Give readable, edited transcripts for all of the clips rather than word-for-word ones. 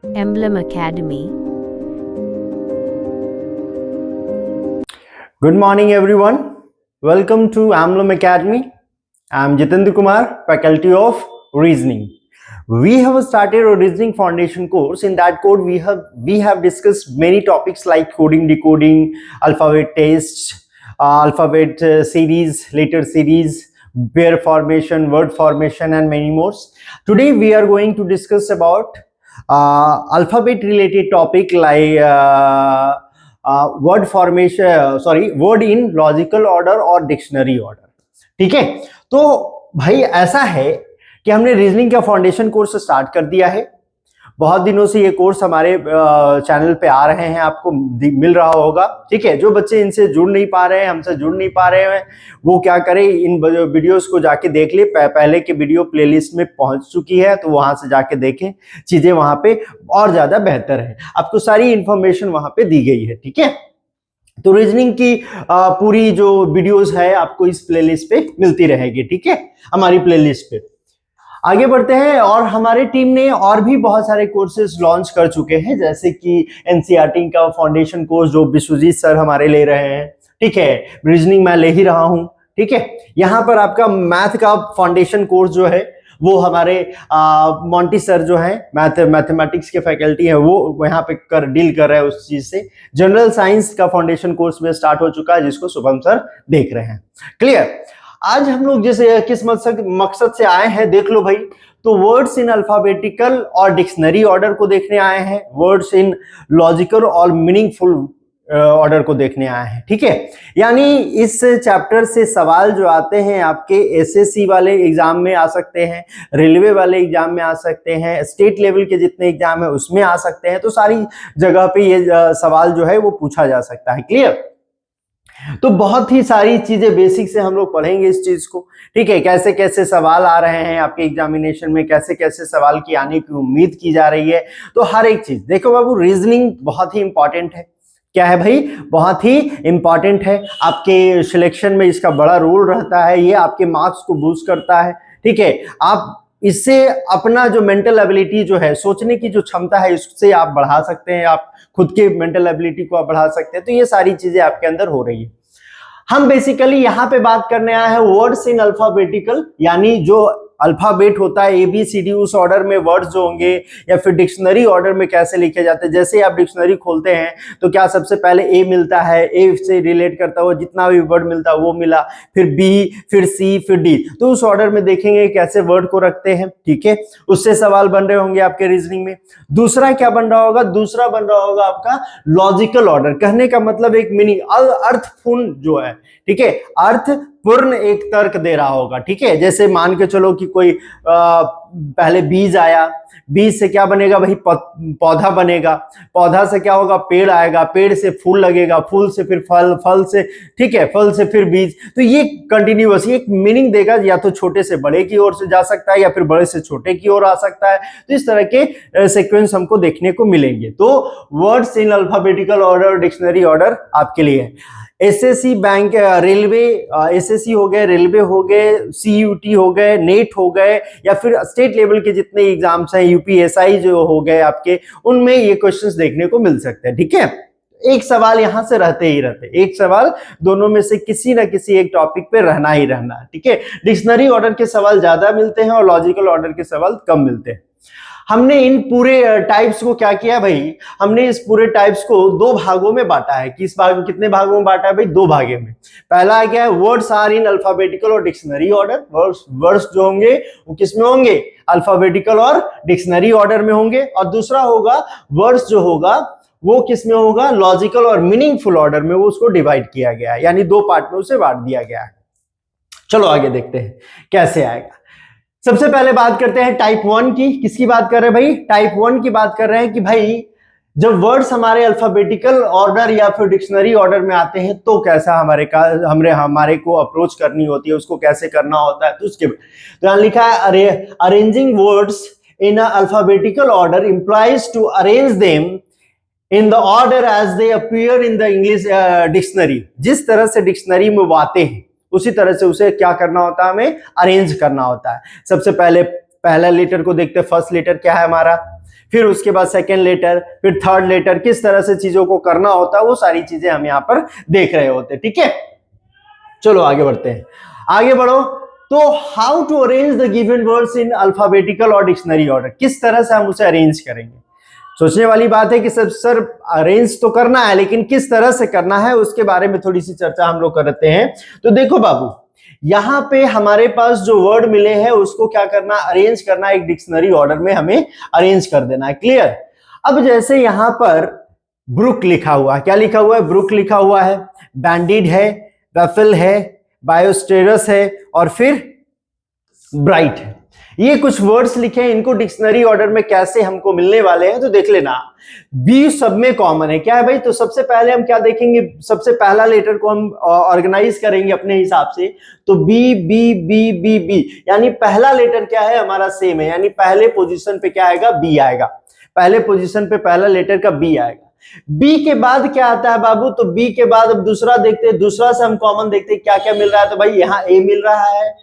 Emblem Academy. Good morning everyone. Welcome to Emblem Academy. I am Jitendra Kumar, Faculty of Reasoning. We have started a reasoning foundation course. In that course we have discussed many topics like coding, decoding, alphabet tests, alphabet series, letter series, pair formation, word formation and many more. Today we are going to discuss about alphabet related topic like word formation, word in logical order और dictionary order. ठीक है, तो भाई ऐसा है कि हमने reasoning का फाउंडेशन कोर्स स्टार्ट कर दिया है. बहुत दिनों से ये कोर्स हमारे चैनल पे आ रहे हैं, आपको मिल रहा होगा. ठीक है, जो बच्चे इनसे जुड़ नहीं पा रहे हैं, हमसे जुड़ नहीं पा रहे हैं, वो क्या करें, इन वीडियोस को जाके देख ले. पहले के वीडियो प्लेलिस्ट में पहुंच चुकी है, तो वहां से जाके देखें. चीजें वहां पे और ज्यादा बेहतर है, आपको सारी इंफॉर्मेशन वहां पे दी गई है. ठीक है, तो रीजनिंग की पूरी जो वीडियोस है आपको इस प्लेलिस्ट पे मिलती रहेगी. ठीक है, हमारी प्लेलिस्ट पे आगे बढ़ते हैं. और हमारे टीम ने और भी बहुत सारे कोर्सेज लॉन्च कर चुके हैं, जैसे कि एनसीईआरटी का फाउंडेशन कोर्स जो विश्वजीत सर हमारे ले रहे हैं. ठीक है, रीजनिंग मैं ले ही रहा हूं. ठीक है, यहाँ पर आपका मैथ का फाउंडेशन कोर्स जो है वो हमारे मोंटी सर जो है मैथमेटिक्स के फैकल्टी है, वो यहाँ पे डील कर रहे हैं उस चीज से. जनरल साइंस का फाउंडेशन कोर्स में स्टार्ट हो चुका है, जिसको शुभम सर देख रहे हैं. क्लियर. आज हम लोग जैसे किस मकसद से आए हैं देख लो भाई. तो वर्ड्स इन अल्फाबेटिकल और डिक्शनरी ऑर्डर को देखने आए हैं, वर्ड्स इन लॉजिकल और मीनिंगफुल ऑर्डर को देखने आए हैं. ठीक है, यानी इस चैप्टर से सवाल जो आते हैं आपके एसएससी वाले एग्जाम में आ सकते हैं, रेलवे वाले एग्जाम में आ सकते हैं, स्टेट लेवल के जितने एग्जाम है उसमें आ सकते हैं. तो सारी जगह पे ये सवाल जो है वो पूछा जा सकता है. क्लियर. तो बहुत ही सारी चीजें बेसिक से हम लोग पढ़ेंगे इस चीज को. ठीक है, कैसे कैसे सवाल आ रहे हैं आपके एग्जामिनेशन में, कैसे कैसे सवाल की आने की उम्मीद की जा रही है. तो हर एक चीज देखो बाबू, रीजनिंग बहुत ही इंपॉर्टेंट है. क्या है भाई, बहुत ही इंपॉर्टेंट है. आपके सिलेक्शन में इसका बड़ा रोल रहता है, ये आपके मार्क्स को बूस्ट करता है. ठीक है, आप इससे अपना जो मेंटल एबिलिटी जो है, सोचने की जो क्षमता है, इससे आप बढ़ा सकते हैं, आप खुद के मेंटल एबिलिटी को आप बढ़ा सकते हैं. तो ये सारी चीजें आपके अंदर हो रही है. हम बेसिकली यहाँ पे बात करने आए हैं वर्ड्स इन अल्फाबेटिकल, यानी जो अल्फाबेट होता है ABCD, उस ऑर्डर में वर्ड्स जो होंगे, या फिर डिक्शनरी ऑर्डर में कैसे लिखे जाते हैं. जैसे आप डिक्शनरी खोलते हैं तो क्या सबसे पहले A मिलता है, A से रिलेट करता हुआ जितना भी वर्ड मिलता है वो मिला, फिर B, फिर C, फिर D. तो उस ऑर्डर में देखेंगे कैसे वर्ड को रखते हैं. ठीक है, उससे सवाल बन रहे होंगे आपके रीजनिंग में. दूसरा क्या बन रहा होगा, दूसरा बन रहा होगा आपका लॉजिकल ऑर्डर. कहने का मतलब एक मीनिंग, अर्थपूर्ण जो है. ठीक है, अर्थ पूर्ण एक तर्क दे रहा होगा. ठीक है, जैसे मान के चलो कि कोई पहले बीज आया, बीज से क्या बनेगा भाई, पौधा बनेगा, पौधा से क्या होगा, पेड़ आएगा, पेड़ से फूल लगेगा, फूल से फिर फल, फल से, ठीक है, फल से फिर बीज. तो ये कंटिन्यूअस एक मीनिंग देगा, या तो छोटे से बड़े की ओर से जा सकता है, या फिर बड़े से छोटे की ओर आ सकता है. तो इस तरह के सीक्वेंस हमको देखने को मिलेंगे. तो words in alphabetical order, dictionary order आपके लिए है. एसएससी, बैंक, रेलवे, एसएससी हो गए, रेलवे हो गए, सीयूटी हो गए, नेट हो गए, या फिर स्टेट लेवल के जितने एग्जाम्स हैं, यूपीएसआई जो हो गए आपके, उनमें ये क्वेश्चंस देखने को मिल सकते हैं. ठीक है, एक सवाल यहां से रहते ही रहते, एक सवाल दोनों में से किसी ना किसी एक टॉपिक पे रहना ही रहना. ठीक है, डिक्शनरी ऑर्डर के सवाल ज्यादा मिलते हैं और लॉजिकल ऑर्डर के सवाल कम मिलते हैं. हमने इन पूरे टाइप्स को क्या किया भाई, हमने इस पूरे टाइप्स को दो भागों में बांटा है. किस भाग में, कितने भागों में बांटा है भाई, दो भागों में. पहला क्या है, वर्ड्स आर इन अल्फाबेटिकल और डिक्शनरी ऑर्डर. वर्ड्स जो होंगे वो किस में होंगे, अल्फाबेटिकल और डिक्शनरी ऑर्डर में होंगे. और दूसरा होगा वर्ड्स जो होगा वो किस में होगा, लॉजिकल और मीनिंगफुल ऑर्डर में. वो उसको डिवाइड किया गया है, यानी दो पार्ट में उसे बांट दिया गया है. चलो आगे देखते हैं कैसे आएगा. सबसे पहले बात करते हैं टाइप 1 की. किसकी बात कर रहे हैं भाई, टाइप 1 की बात कर रहे हैं कि भाई जब वर्ड्स हमारे अल्फाबेटिकल ऑर्डर या फिर डिक्शनरी ऑर्डर में आते हैं तो कैसा हमारे को अप्रोच करनी होती है, उसको कैसे करना होता है. तो उसके तो यहाँ लिखा है, arranging words in alphabetical order implies to arrange them in the order as they appear in the English dictionary. जिस तरह से डिक्शनरी में वो आते हैं उसी तरह से उसे क्या करना होता है, हमें अरेंज करना होता है. सबसे पहले पहला लेटर को देखते हैं, फर्स्ट लेटर क्या है हमारा, फिर उसके बाद सेकेंड लेटर, फिर थर्ड लेटर, किस तरह से चीजों को करना होता है वो सारी चीजें हम यहाँ पर देख रहे होते हैं। ठीक है, चलो आगे बढ़ते हैं, आगे बढ़ो। तो how to arrange the given words in alphabetical और डिक्शनरी ऑर्डर, किस तरह से हम उसे अरेंज करेंगे। सोचने वाली बात है कि सर अरेंज तो करना है, लेकिन किस तरह से करना है उसके बारे में थोड़ी सी चर्चा हम लोग करते हैं। तो देखो बाबू, यहां पे हमारे पास जो वर्ड मिले हैं उसको क्या करना, अरेंज करना, एक डिक्शनरी ऑर्डर में हमें अरेंज कर देना है। क्लियर। अब जैसे यहां पर ब्रुक लिखा हुआ है, क्या लिखा हुआ है, ब्रुक लिखा हुआ है, बैंडिड है, वेफल है, बायोस्टेरस है और फिर ब्राइट है। ये कुछ वर्ड्स लिखे हैं, इनको डिक्शनरी ऑर्डर में कैसे हमको मिलने वाले हैं तो देख लेना। बी सब में कॉमन है, क्या है भाई, तो सबसे पहले हम क्या देखेंगे, सबसे पहला लेटर को हम ऑर्गेनाइज करेंगे अपने हिसाब से। तो B B B B B, यानी पहला लेटर क्या है हमारा सेम है, यानी पहले पोजीशन पे क्या आएगा, बी आएगा, पहले पोजीशन पे पहला लेटर का बी आएगा। बी के बाद क्या आता है बाबू, तो बी के बाद अब दूसरा देखते हैं, दूसरा से हम कॉमन देखते हैं क्या क्या मिल रहा है। तो भाई यहाँ ए मिल रहा है,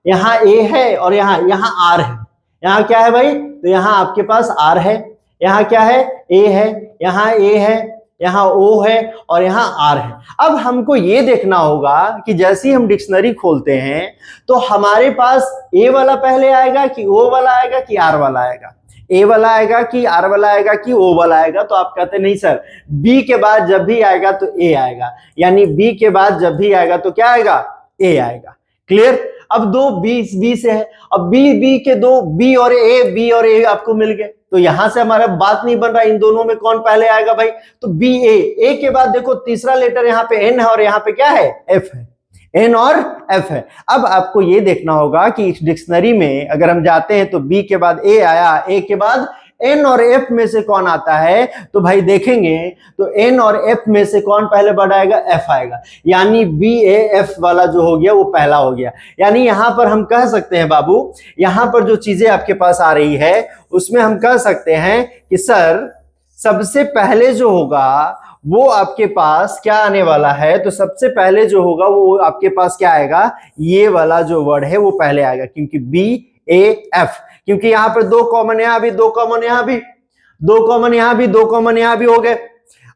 यहाँ ए है और यहाँ आर है। यहाँ क्या है भाई, तो यहाँ आपके पास आर है, यहाँ क्या है, ए है, यहाँ ए है, यहाँ ओ है और यहाँ आर है। अब हमको ये देखना होगा कि जैसे ही हम डिक्शनरी खोलते हैं तो हमारे पास ए वाला पहले आएगा कि ओ वाला आएगा कि आर वाला आएगा, ए वाला आएगा कि आर वाला आएगा कि ओ वाला आएगा। तो आप कहते नहीं सर, बी के बाद जब भी आएगा तो ए आएगा, यानी बी के बाद जब भी आएगा तो क्या आएगा, ए आएगा। क्लियर। अब दो बी से है, अब बी के दो बी और ए आपको मिल गए, तो यहां से हमारा बात नहीं बन रहा इन दोनों में कौन पहले आएगा भाई, तो बी ए के बाद देखो तीसरा लेटर यहाँ पे एन है और यहाँ पे क्या है, एफ है, एन और एफ है। अब आपको ये देखना होगा कि इस डिक्शनरी में अगर हम जाते हैं तो बी के बाद ए आया, ए के बाद एन और एफ में से कौन आता है, तो भाई देखेंगे तो एन और एफ में से कौन पहले वर्ड आएगा, एफ आएगा, यानी बी ए एफ वाला जो हो गया वो पहला हो गया। यानी यहां पर हम कह सकते हैं बाबू, यहां पर जो चीजें आपके पास आ रही है उसमें हम कह सकते हैं कि सर सबसे पहले जो होगा वो आपके पास क्या आने वाला है, तो सबसे पहले जो होगा वो आपके पास क्या आएगा, ये वाला जो वर्ड है वो पहले आएगा, क्योंकि बी ए एफ, क्योंकि यहां पर दो कॉमन यहां भी, दो कॉमन यहां भी, दो कॉमन यहां भी, दो कॉमन यहां भी हो गए।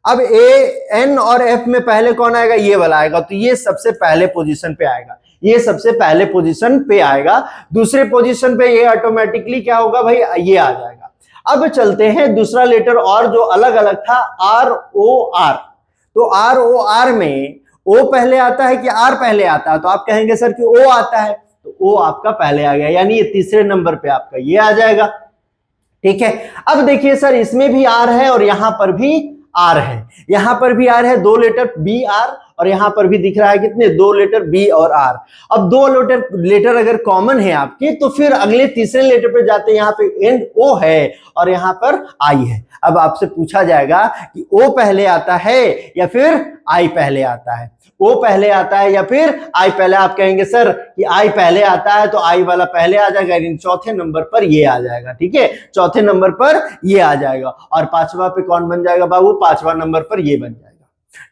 अब ए एन और एफ में पहले कौन आएगा, ये वाला आएगा, तो ये सबसे पहले पोजीशन पे आएगा, ये सबसे पहले पोजीशन पे आएगा। दूसरे पोजीशन पे ये ऑटोमेटिकली क्या होगा भाई, ये आ जाएगा। अब चलते हैं दूसरा लेटर और जो अलग अलग था, आर ओ आर। तो आर ओ आर में ओ पहले आता है कि आर पहले आता है, तो आप कहेंगे सर कि ओ आता है, तो ओ आपका पहले आ गया, यानी ये तीसरे नंबर पे आपका ये आ जाएगा। ठीक है। अब देखिए सर इसमें भी आर है और यहां पर भी आर है, यहां पर भी आर है, दो लेटर बी आर, और यहां पर भी दिख रहा है कितने, दो लेटर बी और आर। अब दो लेटर अगर कॉमन है आपके तो फिर अगले तीसरे लेटर पे जाते हैं, यहां पे एन ओ है और यहां पर आई है। अब आपसे पूछा जाएगा कि ओ पहले आता है या फिर आई पहले आता है, ओ पहले आता है या फिर आई पहले। आप कहेंगे सर कि आई पहले आता है तो आई वाला पहले आ जाएगा, यानी चौथे नंबर पर ये आ जाएगा। ठीक है, चौथे नंबर पर ये आ जाएगा और पांचवा पे कौन बन जाएगा बाबू, पांचवा नंबर पर ये बन जाएगा।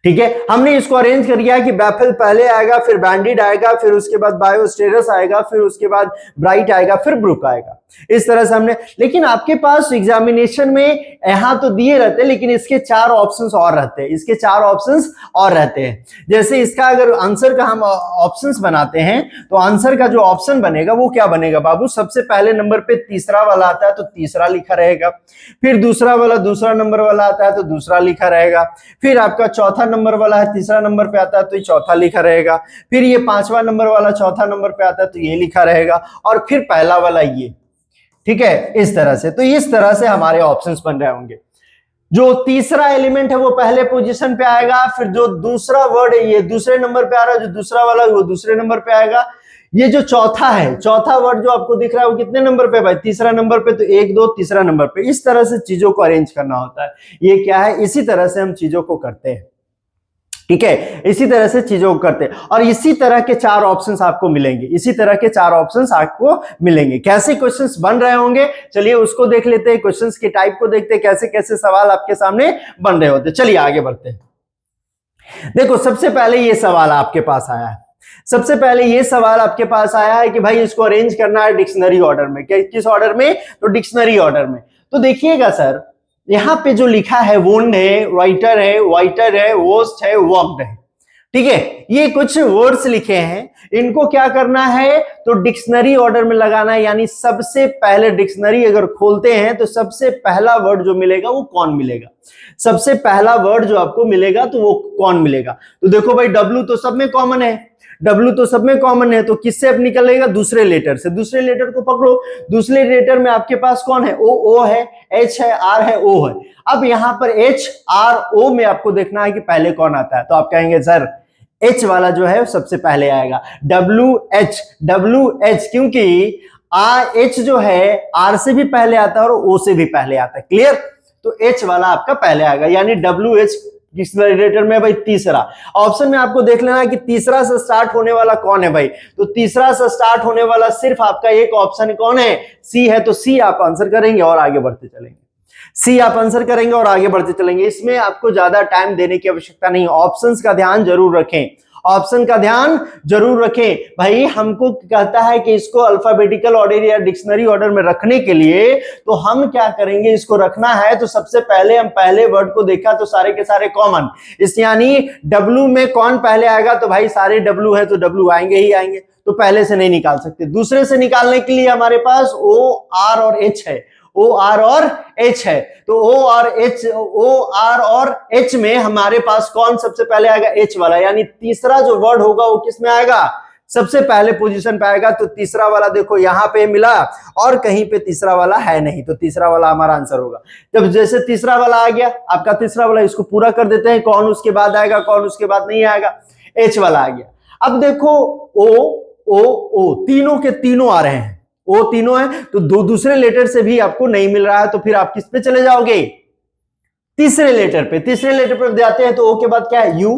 ठीक है, हमने इसको अरेंज कर दिया कि बैफल पहले आएगा, फिर बैंडिड आएगा, फिर उसके बाद बायोस्टेरस आएगा, फिर उसके बाद ब्राइट आएगा, फिर ब्रुक आएगा। इस तरह से हमने, लेकिन आपके पास एग्जामिनेशन में यहां तो दिए रहते हैं लेकिन इसके चार ऑप्शंस और रहते हैं, इसके चार ऑप्शंस और रहते हैं। जैसे इसका अगर आंसर का हम ऑप्शंस बनाते हैं तो आंसर का जो ऑप्शन बनेगा वो क्या बनेगा बाबू, सबसे पहले नंबर पे तीसरा वाला आता है तो तीसरा लिखा रहेगा, फिर दूसरा वाला दूसरा नंबर वाला आता है तो दूसरा लिखा रहेगा, फिर आपका चौथा नंबर वाला है तीसरा नंबर पे आता है तो ये चौथा लिखा रहेगा, फिर ये पांचवा नंबर वाला चौथा नंबर पे आता है तो ये लिखा रहेगा, और फिर पहला वाला ये। ठीक है, इस तरह से, तो इस तरह से हमारे ऑप्शंस बन रहे होंगे। जो तीसरा एलिमेंट है वो पहले पोजीशन पे आएगा, फिर जो दूसरा वर्ड है ये दूसरे नंबर पे आ रहा है, जो दूसरा वाला वो दूसरे नंबर पे आएगा। ये जो चौथा है, चौथा वर्ड जो आपको दिख रहा है वो कितने नंबर पे भाई, तीसरा नंबर पे, तो एक दो तीसरा नंबर पे। इस तरह से चीजों को अरेंज करना होता है। ये क्या है, इसी तरह से हम चीजों को करते हैं। ठीक है, इसी तरह से चीजों को करते हैं और इसी तरह के चार ऑप्शंस आपको मिलेंगे, इसी तरह के चार ऑप्शंस आपको मिलेंगे। कैसे क्वेश्चंस बन रहे होंगे चलिए उसको देख लेते हैं, क्वेश्चंस के टाइप को देखते हैं, कैसे कैसे सवाल आपके सामने बन रहे होते हैं। चलिए आगे बढ़ते हैं। देखो सबसे पहले ये सवाल आपके पास आया है, सबसे पहले ये सवाल आपके पास आया है कि भाई इसको अरेंज करना है डिक्शनरी ऑर्डर में, किस ऑर्डर में, तो डिक्शनरी ऑर्डर में। तो देखिएगा सर, यहां पे जो लिखा है वुंड है, वाइटर है, वाइटर है, वोस्ट है, वॉक्ड है, ठीक है, ये कुछ वर्ड्स लिखे हैं, इनको क्या करना है, तो डिक्शनरी ऑर्डर में लगाना है। यानी सबसे पहले डिक्शनरी अगर खोलते हैं तो सबसे पहला वर्ड जो मिलेगा वो कौन मिलेगा, सबसे पहला वर्ड जो आपको मिलेगा तो वो कौन मिलेगा। तो देखो भाई डब्ल्यू तो सब में कॉमन है, डब्ल्यू तो सब में कॉमन है, तो किससे अब निकलेगा, दूसरे लेटर से। दूसरे लेटर को पकड़ो, दूसरे लेटर में आपके पास कौन है, ओ है, एच है, आर है, ओ है। अब यहां पर एच आर ओ में आपको देखना है कि पहले कौन आता है, तो आप कहेंगे सर एच वाला जो है सबसे पहले आएगा, डब्ल्यू एच, क्योंकि एच जो है आर से भी पहले आता है और ओ से भी पहले आता है, क्लियर। तो एच वाला आपका पहले आएगा, यानी डब्ल्यू एच डिक्शनरी में भाई तीसरा ऑप्शन में आपको देख लेना है कि तीसरा से स्टार्ट होने वाला कौन है भाई, तो तीसरा से स्टार्ट होने वाला सिर्फ आपका एक ऑप्शन कौन है, सी है। तो सी आप आंसर करेंगे और आगे बढ़ते चलेंगे, सी आप आंसर करेंगे और आगे बढ़ते चलेंगे। इसमें आपको ज्यादा टाइम देने की आवश्यकता नहीं, ऑप्शंस का ध्यान जरूर रखें, ऑप्शन का ध्यान जरूर रखें। भाई हमको कहता है कि इसको अल्फाबेटिकल ऑर्डर या डिक्शनरी ऑर्डर में रखने के लिए तो हम क्या करेंगे, इसको रखना है तो सबसे पहले हम पहले वर्ड को देखा तो सारे के सारे कॉमन, इस यानी डब्ल्यू में कौन पहले आएगा, तो भाई सारे डब्ल्यू है तो डब्ल्यू आएंगे ही आएंगे, तो पहले से नहीं निकाल सकते। दूसरे से निकालने के लिए हमारे पास ओ आर और एच है, ओ आर और एच है, तो ओ आर और एच में हमारे पास कौन सबसे पहले आएगा, एच वाला, यानी तीसरा जो वर्ड होगा वो किस में आएगा, सबसे पहले पोजीशन पे आएगा। तो तीसरा वाला देखो यहां पे मिला और कहीं पे तीसरा वाला है नहीं, तो तीसरा वाला हमारा आंसर होगा। जब जैसे तीसरा वाला आ गया आपका, तीसरा वाला, इसको पूरा कर देते हैं, कौन उसके बाद आएगा, कौन उसके बाद नहीं आएगा, एच वाला आ गया। अब देखो ओ तीनों के तीनों आ रहे हैं, ओ तीनों है, तो दो दूसरे लेटर से भी आपको नहीं मिल रहा है, तो फिर आप किस पे चले जाओगे, तीसरे लेटर पे। तीसरे लेटर पे जाते हैं तो ओ के बाद क्या है, यू,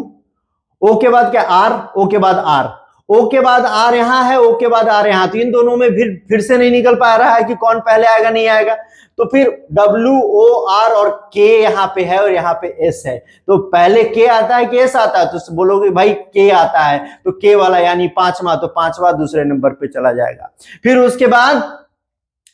ओ के बाद क्या, आर, ओ के बाद आर, ओ के बाद आर यहां है, ओ के बाद आर यहां, तो इन दोनों में फिर से नहीं निकल पा रहा है कि कौन पहले आएगा नहीं आएगा, तो फिर डब्ल्यू ओ आर और के यहां पे है और यहां पे एस है, तो पहले के आता है कि एस आता है, तो बोलोगे भाई के आता है, तो के वाला यानी पांचवा, तो पांचवा दूसरे नंबर पे चला जाएगा। फिर उसके बाद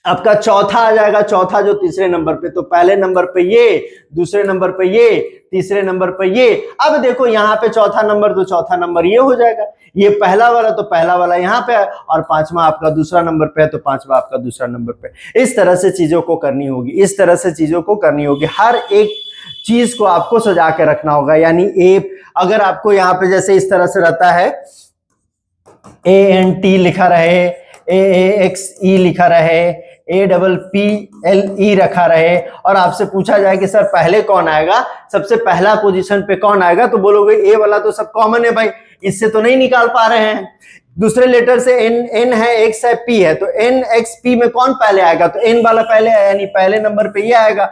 आपका चौथा आ जाएगा, चौथा जो तीसरे नंबर पे, तो पहले नंबर पे ये, दूसरे नंबर पे ये, तीसरे नंबर पे ये। अब देखो यहाँ पे चौथा नंबर, तो चौथा नंबर ये हो जाएगा, ये पहला वाला तो पहला वाला यहाँ पे है, और पांचवा आपका दूसरा नंबर पे है तो पांचवा आपका दूसरा नंबर पे। इस तरह से चीजों को करनी होगी, इस तरह से चीजों को करनी होगी, हर एक चीज को आपको सजा के रखना होगा। यानी ए, अगर आपको यहाँ पे जैसे इस तरह से रहता है, ANT लिखा रहे, AAXE लिखा रहे, APPLE रखा रहे, और आपसे पूछा जाए कि सर पहले कौन आएगा, सबसे पहला पोजीशन पे कौन आएगा, तो बोलोगे ए वाला तो सब कॉमन है भाई, इससे तो नहीं निकाल पा रहे हैं। दूसरे लेटर से N है, X है, P है, तो NXP में कौन पहले आएगा, तो N वाला पहले आया, यानी पहले नंबर पे ये आएगा।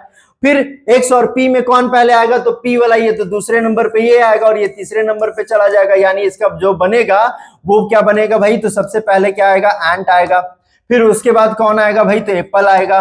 फिर X और P में कौन पहले आएगा, तो P वाला ये तो दूसरे नंबर पे ये आएगा और ये तीसरे नंबर पे चला जाएगा, यानी इसका जो बनेगा वो क्या बनेगा भाई, तो सबसे पहले क्या आएगा, एंट आएगा। फिर उसके बाद कौन आएगा भाई, तो एप्पल आएगा,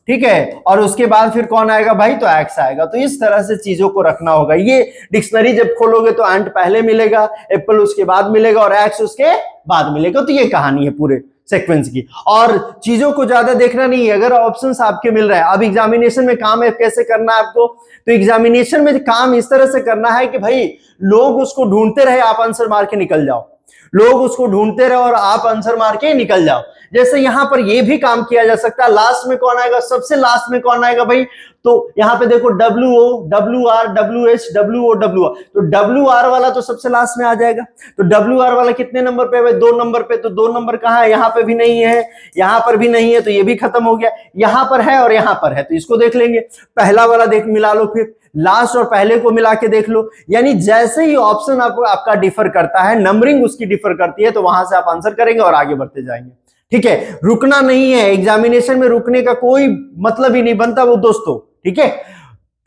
ठीक है, और उसके बाद फिर कौन आएगा भाई, तो एक्स आएगा। तो इस तरह से चीजों को रखना होगा। ये डिक्शनरी जब खोलोगे तो एंट पहले मिलेगा, एप्पल उसके बाद मिलेगा और एक्स उसके बाद मिलेगा। तो ये कहानी है पूरे सीक्वेंस की, और चीजों को ज्यादा देखना नहीं है। अगर ऑप्शंस आपके मिल रहे हैं, अब एग्जामिनेशन में काम है कैसे करना है आपको, तो एग्जामिनेशन में काम इस तरह से करना है कि भाई लोग उसको ढूंढते रहे, आप आंसर मार के निकल जाओ, लोग उसको ढूंढते रहे और आप आंसर मार के निकल जाओ। जैसे यहां पर ये भी काम किया जा सकता है, लास्ट में कौन आएगा, सबसे लास्ट में कौन आएगा भाई, तो यहां पे देखो WO, WR, WH, WO, WR, तो WR वाला तो सबसे लास्ट में आ जाएगा। तो WR वाला कितने नंबर पे है भाई, 2 नंबर पे, तो 2 नंबर कहां है, यहां पे भी नहीं है, यहां पर भी नहीं है, तो ये भी खत्म हो गया। यहां पर है और यहां पर है, तो इसको देख लेंगे, पहला वाला देख मिला लो, फिर लास्ट और पहले को मिला के देख लो। यानी जैसे ही ऑप्शन आपका डिफर करता है, नंबरिंग उसकी डिफर करती है, तो वहां से आप आंसर करेंगे और आगे बढ़ते जाएंगे। ठीक है, रुकना नहीं है एग्जामिनेशन में, रुकने का कोई मतलब ही नहीं बनता वो दोस्तों। ठीक है,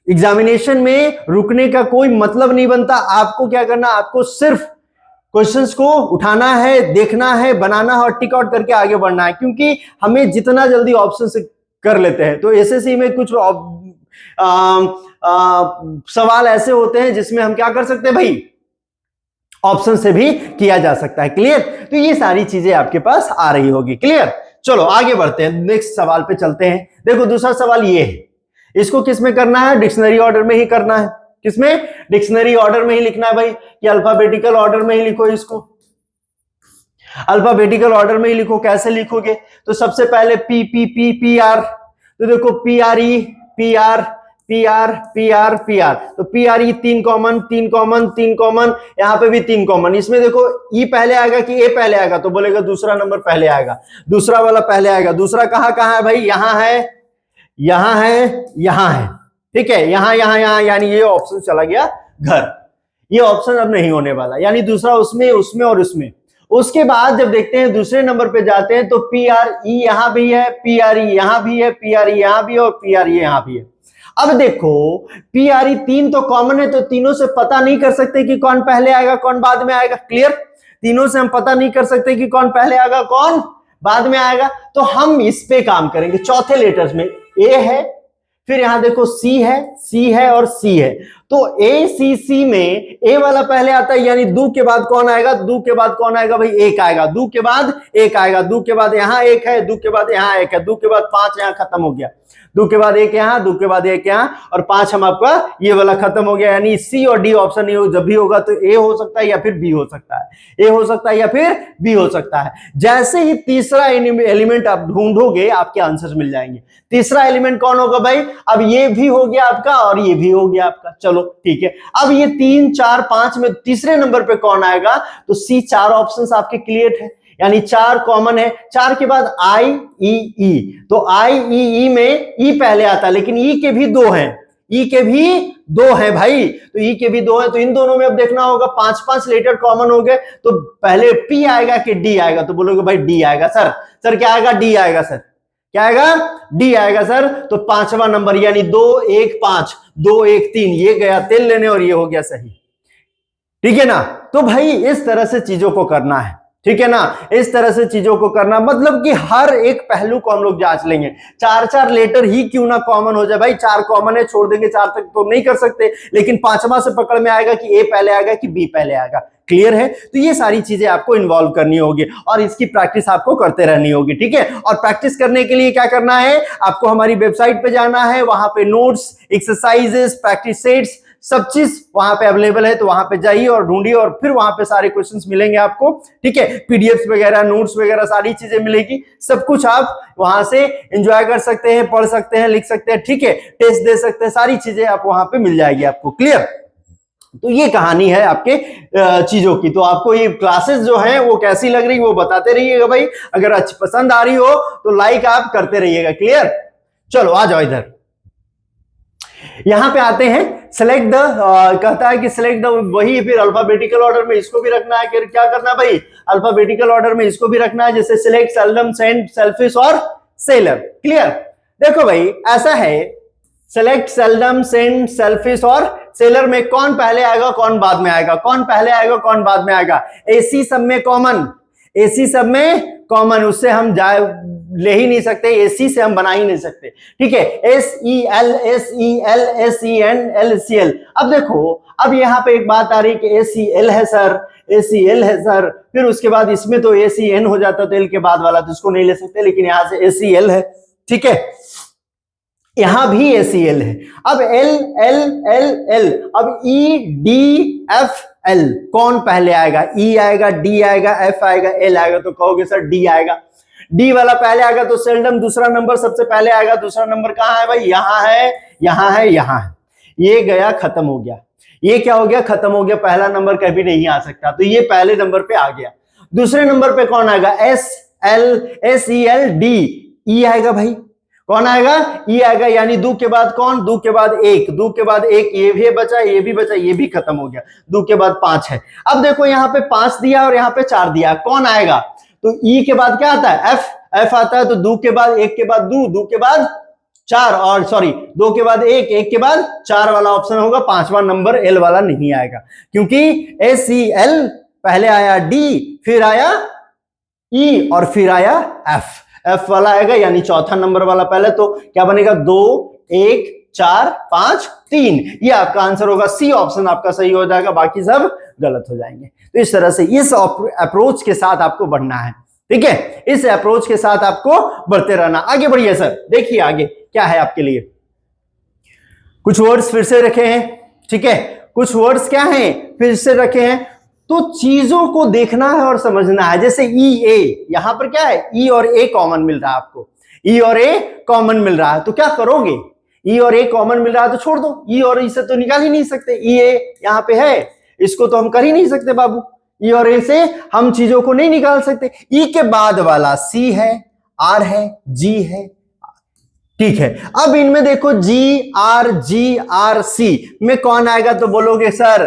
एग्जामिनेशन में रुकने का कोई मतलब नहीं बनता। आपको क्या करना, आपको सिर्फ क्वेश्चंस को उठाना है, देखना है, बनाना है और टिक आउट करके आगे बढ़ना है, क्योंकि हमें जितना जल्दी ऑप्शन से कर लेते हैं। तो एसएससी में कुछ सवाल ऐसे होते हैं जिसमें हम क्या कर सकते हैं भाई, ऑप्शन से भी किया जा सकता है। क्लियर? तो ये सारी चीजें आपके पास आ रही होगी। क्लियर? चलो आगे बढ़ते हैं, नेक्स्ट सवाल पे चलते हैं। देखो दूसरा सवाल ये है, इसको किस में करना है? डिक्शनरी ऑर्डर में ही करना है। किसमें? डिक्शनरी ऑर्डर में ही लिखना है भाई, कि अल्फाबेटिकल ऑर्डर में ही लिखो इसको, अल्फाबेटिकल ऑर्डर में ही लिखो। कैसे लिखोगे? तो सबसे पहले P P P P R, तो देखो P R E P R P R P R P R, तो P R E 3 common 3 common 3 common, यहां पे भी 3 कॉमन। इसमें देखो ई पहले आएगा कि ए पहले आएगा, तो बोलेगा दूसरा नंबर पहले आएगा, दूसरा वाला पहले आएगा। दूसरा कहां कहां है भाई? यहां है, यहां है, यहां है। ठीक है, यहां यहां यहां, यानी ये ऑप्शन चला गया घर, ये ऑप्शन अब नहीं होने वाला, यानी दूसरा उसमें उसमें और उसमें। उसके बाद जब देखते हैं दूसरे नंबर पे जाते हैं, तो पी आर ई यहां भी है, पी आर ई यहां भी है, पी आर ई यहां भी है और पी आर ई यहां भी है। अब देखो पी आर ई 3 तो कॉमन है, तो तीनों से पता नहीं कर सकते कि कौन पहले आएगा कौन बाद में आएगा। क्लियर? तीनों से हम पता नहीं कर सकते कि कौन पहले आएगा कौन बाद में आएगा। तो हम इस पे काम करेंगे, चौथे लेटर्स में ए है, फिर यहां देखो सी है और सी है। तो ए सी सी में ए वाला पहले आता है, यानी दू के बाद कौन आएगा? दू के बाद कौन आएगा भाई? एक आएगा। दू के बाद एक आएगा, दू के बाद यहां एक है, दू के बाद यहां एक है, दू के बाद 5 यहां खत्म हो गया, दू के बाद एक यहां, दू के बाद एक यहां और 5 हम आपका ये वाला खत्म हो गया। यानी सी और डी ऑप्शन नहीं हो, जब भी होगा तो ए हो सकता है या फिर बी हो सकता है, ए हो सकता है या फिर बी हो सकता है। जैसे ही तीसरा एलिमेंट आप ढूंढोगे आपके आंसर मिल जाएंगे। तीसरा एलिमेंट कौन होगा भाई? अब ये भी हो गया आपका और ये भी हो गया आपका। चलो ठीक है, अब ये 3 4 5 में तीसरे नंबर पे कौन आएगा? तो सी। 4 ऑप्शंस आपके क्लियर है, यानी 4 कॉमन है। 4 के बाद आई ई ई, तो आई ई ई में ई पहले आता है, लेकिन ई के भी 2 हैं, ई के भी 2 हैं भाई, तो ई के भी 2 हैं, तो इन दोनों में अब देखना होगा 5-5 लेटर कॉमन हो गए, तो पहले पी आएगा कि डी आएगा? तो बोलोगे भाई डी आएगा। सर क्या आएगा? डी आएगा। सर क्या आएगा? डी आएगा सर। तो 5वां नंबर यानी 2 1 5, 2 1 3, ये गया तेल लेने और ये हो गया सही। ठीक है ना? तो भाई इस तरह से चीजों को करना है, ठीक है ना? इस तरह से चीजों को करना, मतलब कि हर एक पहलू को हम लोग जांच लेंगे। 4-4 लेटर ही क्यों ना कॉमन हो जाए भाई, 4 कॉमन है, छोड़ देंगे 4 तक तो नहीं कर सकते, लेकिन 5वां से पकड़ में आएगा कि ए पहले आएगा कि बी पहले आएगा। क्लियर है? तो ये सारी चीजें आपको इन्वॉल्व करनी होगी और इसकी प्रैक्टिस आपको करते रहनी होगी। ठीक है? और प्रैक्टिस करने के लिए क्या करना है? आपको हमारी वेबसाइट पे जाना है, वहां पे नोट्स, एक्सरसाइजेस, प्रैक्टिस सेट्स, सब चीज वहां पे अवेलेबल है, तो वहां पे जाइए और ढूंढिए और फिर वहां पे सारे क्वेश्चंस मिलेंगे आपको। ठीक है? पीडीएफ वगैरह, नोट्स वगैरह सारी चीजें मिलेगी, सब कुछ आप वहां से एंजॉय कर सकते हैं, पढ़ सकते हैं, लिख सकते हैं। ठीक है? टेस्ट दे सकते हैं, सारी चीजें आप वहां पे मिल जाएगी आपको। क्लियर? तो ये कहानी है आपके चीजों की। तो आपको ये क्लासेस जो है वो कैसी लग रही वो बताते रहिएगा भाई, अगर अच्छी पसंद आ रही हो तो लाइक आप करते रहिएगा। क्लियर? चलो आ जाओ इधर, यहां पे आते हैं। सिलेक्ट द कहता है कि सिलेक्ट द, वही फिर अल्फाबेटिकल ऑर्डर में इसको भी रखना है। क्या करना है भाई? अल्फाबेटिकल ऑर्डर में इसको भी रखना है, जैसे सिलेक्ट, सेल्डम, सेंड, सेल्फिश और सेलर। क्लियर? देखो भाई ऐसा है, सेलेक्ट, सेल्डम, सेंड, सेल्फिश और सेलर में कौन पहले आएगा कौन बाद में आएगा? कौन पहले आएगा कौन बाद में आएगा? एसी सब में कॉमन, एसी सब में कॉमन, उससे हम ले ही नहीं सकते, एसी से हम बना ही नहीं सकते। ठीक है? S E L, S E L, S E N, L C L. अब देखो, अब यहां पे एक बात आ रही है कि ए सी एल है सर, ए सी एल है सर, फिर उसके बाद इसमें तो ए सी एन हो जाता, तो एल के बाद वाला तो इसको नहीं ले सकते, लेकिन यहां से ए सी एल है। ठीक है? यहां भी ACL है। अब L L L L, अब E D F L, कौन पहले आएगा? E आएगा, D आएगा, F आएगा, L आएगा, तो कहोगे सर D आएगा। D वाला पहले आएगा तो सेल्डम दूसरा नंबर सबसे पहले आएगा। दूसरा नंबर कहां है भाई? यहां है, यहां है, यहां है। ये गया, खत्म हो गया। ये क्या हो गया? खत्म हो गया। पहला नंबर कभी नहीं आ सकता, तो ये पहले नंबर पे आ गया। दूसरे नंबर पे कौन आएगा? S L, S E L D, E आएगा भाई। कौन आएगा? ई आएगा, यानी दू के बाद कौन? दू के बाद एक, दू के बाद एक, ये भी बचा, ये भी बचा, ये भी खत्म हो गया। दू के बाद 5 है। अब देखो यहाँ पे 5 दिया और यहाँ पे 4 दिया, कौन आएगा? तो ई के बाद क्या आता है? एफ आता है। तो दू के बाद एक के बाद दू, दू के बाद 4, और सॉरी 2 के बाद एक, एक के बाद 4 वाला ऑप्शन होगा। 5वां नंबर एल वाला नहीं आएगा, क्योंकि ACL पहले आया, D फिर आया E और फिर आया F। F वाला आएगा, यानी चौथा नंबर वाला पहले, तो क्या बनेगा? 2 1 4 5 3, ये आपका आंसर होगा। सी ऑप्शन आपका सही हो जाएगा, बाकी सब गलत हो जाएंगे। तो इस तरह से इस अप्रोच के साथ आपको बढ़ना है, ठीक है, इस अप्रोच के साथ आपको बढ़ते रहना। आगे बढ़िए सर, देखिए आगे क्या है आपके लिए। कुछ वर्ड्स फिर से रखे हैं, ठीक है, कुछ वर्ड्स क्या हैं फिर से रखे हैं। तो चीजों को देखना है और समझना है। जैसे ई ए, यहां पर क्या है, ई और ए कॉमन मिल रहा है आपको, ई और ए कॉमन मिल रहा है, तो क्या करोगे, ई और ए कॉमन मिल रहा है तो छोड़ दो, ई और ई से तो निकाल ही नहीं सकते, ई ए यहां पे है, इसको तो हम कर ही नहीं सकते बाबू, ई और ए से हम चीजों को नहीं निकाल सकते। ई के बाद वाला सी है, आर है, जी है, ठीक है। अब इनमें देखो जी आर सी में कौन आएगा, तो बोलोगे सर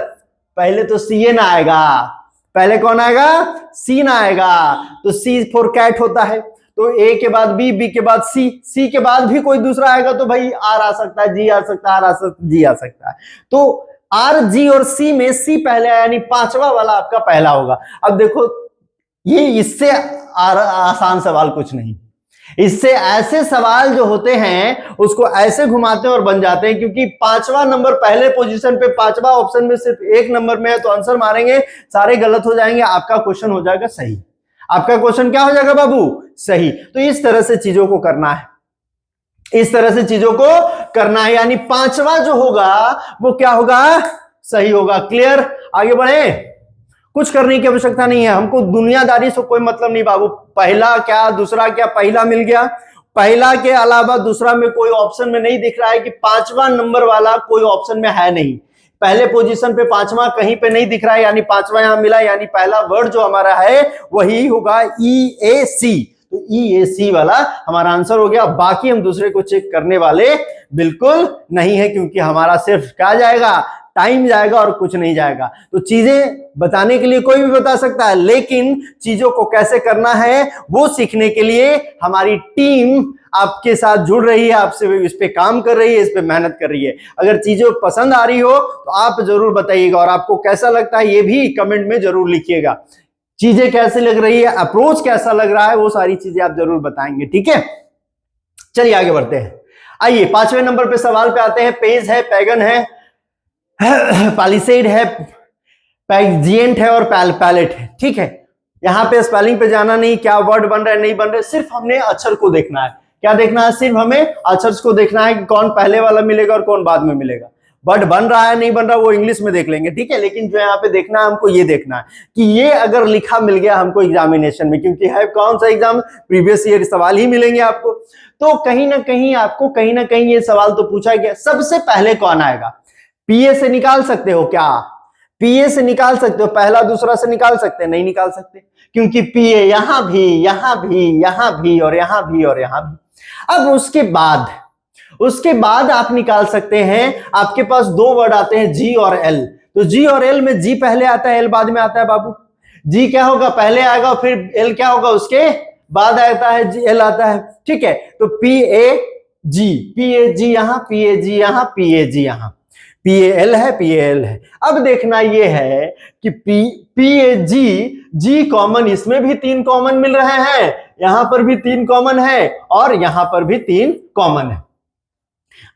पहले तो सी ना आएगा, पहले कौन आएगा, सी ना आएगा, तो सी फॉर कैट होता है, तो ए के बाद बी, बी के बाद सी, सी के बाद भी कोई दूसरा आएगा तो भाई आर आ सकता है, जी आ सकता है, आर आ सकता है, जी आ सकता है। तो आर, जी और सी में सी पहले आया, यानी पांचवा वाला आपका पहला होगा। अब देखो ये इससे आसान सवाल कुछ नहीं, इससे ऐसे सवाल जो होते हैं उसको ऐसे घुमाते हैं और बन जाते हैं, क्योंकि पांचवा नंबर पहले पोजीशन पे, पांचवा ऑप्शन में सिर्फ एक नंबर में है, तो आंसर मारेंगे सारे गलत हो जाएंगे, आपका क्वेश्चन हो जाएगा सही। आपका क्वेश्चन क्या हो जाएगा बाबू, सही। तो इस तरह से चीजों को करना है, इस तरह से चीजों को करना है, यानी पांचवा जो होगा वो क्या होगा, सही होगा। क्लियर, आगे बढ़े, कुछ करने की आवश्यकता नहीं है, हमको दुनियादारी से कोई मतलब नहीं बाबू, पहला क्या दूसरा क्या, पहला मिल गया, पहला के अलावा दूसरा में कोई ऑप्शन में नहीं दिख रहा है कि पांचवा नंबर वाला कोई ऑप्शन में है नहीं, पहले पोजीशन पे पांचवा कहीं पे नहीं दिख रहा है, यानी पांचवा यहां मिला, यानी पहला वर्ड जो हमारा है वही होगा ई ए सी, तो ई ए सी वाला हमारा आंसर हो गया। बाकी हम दूसरे को चेक करने वाले बिल्कुल नहीं है, क्योंकि हमारा सिर्फ क्या जाएगा, टाइम जाएगा और कुछ नहीं जाएगा। तो चीजें बताने के लिए कोई भी बता सकता है, लेकिन चीजों को कैसे करना है वो सीखने के लिए हमारी टीम आपके साथ जुड़ रही है, आपसे इस पे काम कर रही है, इस पे मेहनत कर रही है। अगर चीजें पसंद आ रही हो तो आप जरूर बताइएगा, और आपको कैसा लगता है ये भी कमेंट में जरूर लिखिएगा। चीजें कैसे लग रही है, अप्रोच कैसा लग रहा है, वो सारी चीजें आप जरूर बताएंगे, ठीक है। चलिए आगे बढ़ते हैं। आइए पांचवें नंबर पे सवाल पे आते हैं। पेज है, पैगन है, पॉलीसेड है, पैक्जिएंट है और पैलेट है, ठीक है। यहां पे स्पेलिंग पे जाना नहीं, क्या वर्ड बन रहा है नहीं बन रहे, सिर्फ हमने अक्षर को देखना है। क्या देखना है, सिर्फ हमें अक्षर को देखना है कि कौन पहले वाला मिलेगा और कौन बाद में मिलेगा। वर्ड बन रहा है नहीं बन रहा वो इंग्लिश में देख लेंगे, ठीक है, लेकिन जो यहाँ पे देखना है हमको ये देखना है कि ये अगर लिखा मिल गया हमको एग्जामिनेशन में, क्योंकि है कौन सा एग्जाम, प्रीवियस ईयर सवाल ही मिलेंगे आपको, तो कहीं ना कहीं आपको कहीं ना कहीं ये सवाल तो पूछा गया। सबसे पहले कौन आएगा, पीए से निकाल सकते हो क्या, पीए से निकाल सकते हो, पहला दूसरा से निकाल सकते हैं, नहीं निकाल सकते, क्योंकि पीए यहां भी, यहां भी, यहां भी और यहां भी और यहां भी। अब उसके बाद आप निकाल सकते हैं, आपके पास दो वर्ड आते हैं जी और एल, तो जी और एल में जी पहले आता है, एल बाद में आता है बाबू। जी क्या होगा, पहले आएगा और फिर एल क्या होगा, उसके बाद आता है, जी एल आता है, ठीक है। तो पी ए जी यहां, पी ए जी यहां, पी ए जी यहां, पी ए एल है, पी ए एल है। अब देखना ये है कि पी ए जी कॉमन, इसमें भी तीन कॉमन मिल रहे हैं, यहां पर भी तीन कॉमन है और यहां पर भी तीन कॉमन है।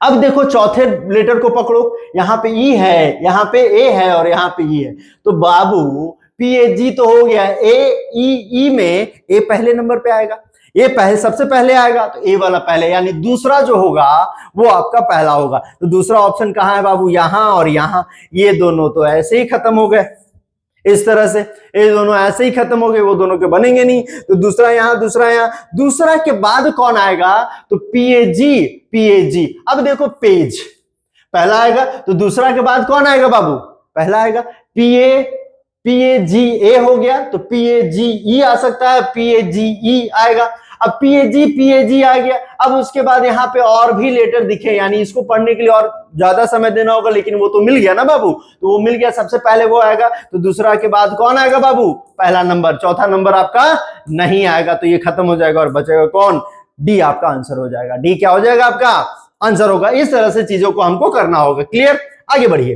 अब देखो चौथे लेटर को पकड़ो, यहां पे ई है, यहां पे ए है और यहां पे ई है, तो बाबू पी ए जी तो हो गया, ए ई में ए पहले नंबर पे आएगा, ये पहले सबसे पहले आएगा, तो ए वाला पहले, यानी दूसरा जो होगा वो आपका पहला होगा। तो दूसरा ऑप्शन कहां है बाबू, यहां और यहां, ये दोनों तो ऐसे ही खत्म हो गए, इस तरह से ये दोनों ऐसे ही खत्म हो गए, वो दोनों के बनेंगे नहीं, तो दूसरा यहां, दूसरा यहां, दूसरा के बाद कौन आएगा, तो पीएजी। अब देखो पेज पहला आएगा, तो दूसरा के बाद कौन आएगा बाबू, पहला आएगा, पीएजी ए हो गया, तो पीएजी आ सकता है, पीएजी आएगा। अब पीएजी आ गया, अब उसके बाद यहाँ पे और भी लेटर दिखे, यानी इसको पढ़ने के लिए और ज्यादा समय देना होगा, लेकिन वो तो मिल गया ना बाबू, तो वो मिल गया, सबसे पहले वो आएगा, तो दूसरा के बाद कौन आएगा बाबू, पहला नंबर, चौथा नंबर आपका नहीं आएगा, तो ये खत्म हो जाएगा और बचेगा कौन, डी आपका आंसर हो जाएगा। डी क्या हो जाएगा, आपका आंसर होगा। इस तरह से चीजों को हमको करना होगा। क्लियर, आगे बढ़िए।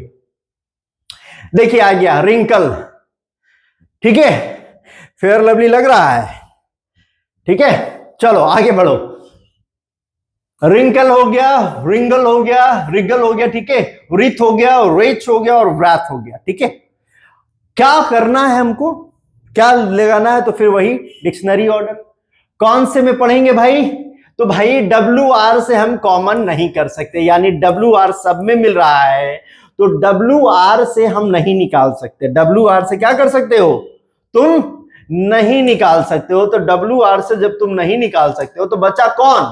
देखिए आ गया रिंकल, ठीक है, फेयर लवली लग रहा है, ठीक है, चलो आगे बढ़ो। रिंकल हो गया, रिंगल हो गया, रिगल हो गया, ठीक है, रिथ हो गया, रेच हो गया और व्राथ हो गया, ठीक है। क्या करना है हमको, क्या लगाना है, तो फिर वही डिक्शनरी ऑर्डर। कौन से में पढ़ेंगे भाई, तो भाई WR से हम कॉमन नहीं कर सकते, यानी WR सब में मिल रहा है तो WR से हम नहीं निकाल सकते। WR से क्या कर सकते हो, तुम नहीं निकाल सकते हो। तो WR से जब तुम नहीं निकाल सकते हो तो बचा कौन,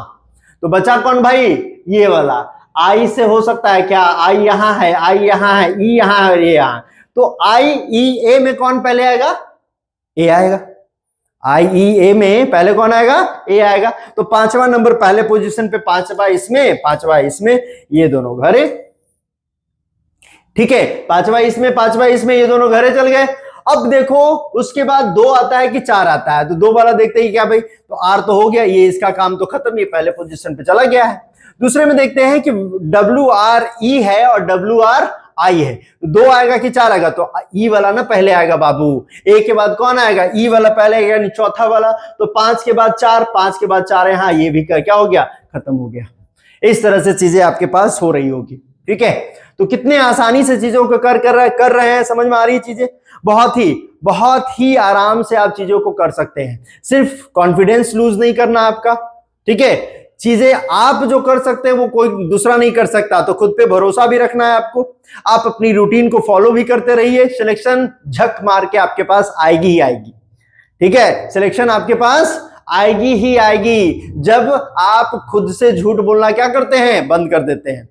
तो बचा कौन भाई, ये वाला I से हो सकता है क्या, I यहां है, I यहां है, E यहां है, ये यहां, तो IEA में कौन पहले आएगा, ए आएगा। IEA में पहले कौन आएगा, ए आएगा। तो 5वां नंबर पहले पोजीशन पे, 5वां इसमें, 5वां इसमें, ये दोनों घरे, ठीक है। 5वां इसमें, 5वां इसमें, ये दोनों घरे चल गए। अब देखो उसके बाद 2 आता है कि 4 आता है, तो 2 वाला देखते ही क्या भाई, तो R तो हो गया, ये इसका काम तो खत्म, ये पहले पोजीशन पे चला गया है। दूसरे में देखते हैं कि WRE है और WRI है, 2 आएगा कि 4 आएगा, तो E वाला ना पहले आएगा बाबू, ए के बाद कौन आएगा, E वाला पहले आएगा, यानी चौथा वाला। तो 5 के बाद 4, 5 के बाद 4 है, हाँ ये भी क्या हो गया, खत्म हो गया। इस तरह से चीजें आपके पास हो रही होगी, ठीक है। तो कितने आसानी से चीजों को कर रहे हैं, समझ में आ रही है चीजें, बहुत ही आराम से आप चीजों को कर सकते हैं। सिर्फ कॉन्फिडेंस लूज नहीं करना आपका, ठीक है। चीजें आप जो कर सकते हैं वो कोई दूसरा नहीं कर सकता, तो खुद पे भरोसा भी रखना है आपको। आप अपनी रूटीन को फॉलो भी करते रहिए, सिलेक्शन झक मार के आपके पास आएगी ही आएगी, ठीक है। सिलेक्शन आपके पास आएगी ही आएगी जब आप खुद से झूठ बोलना क्या करते हैं, बंद कर देते हैं।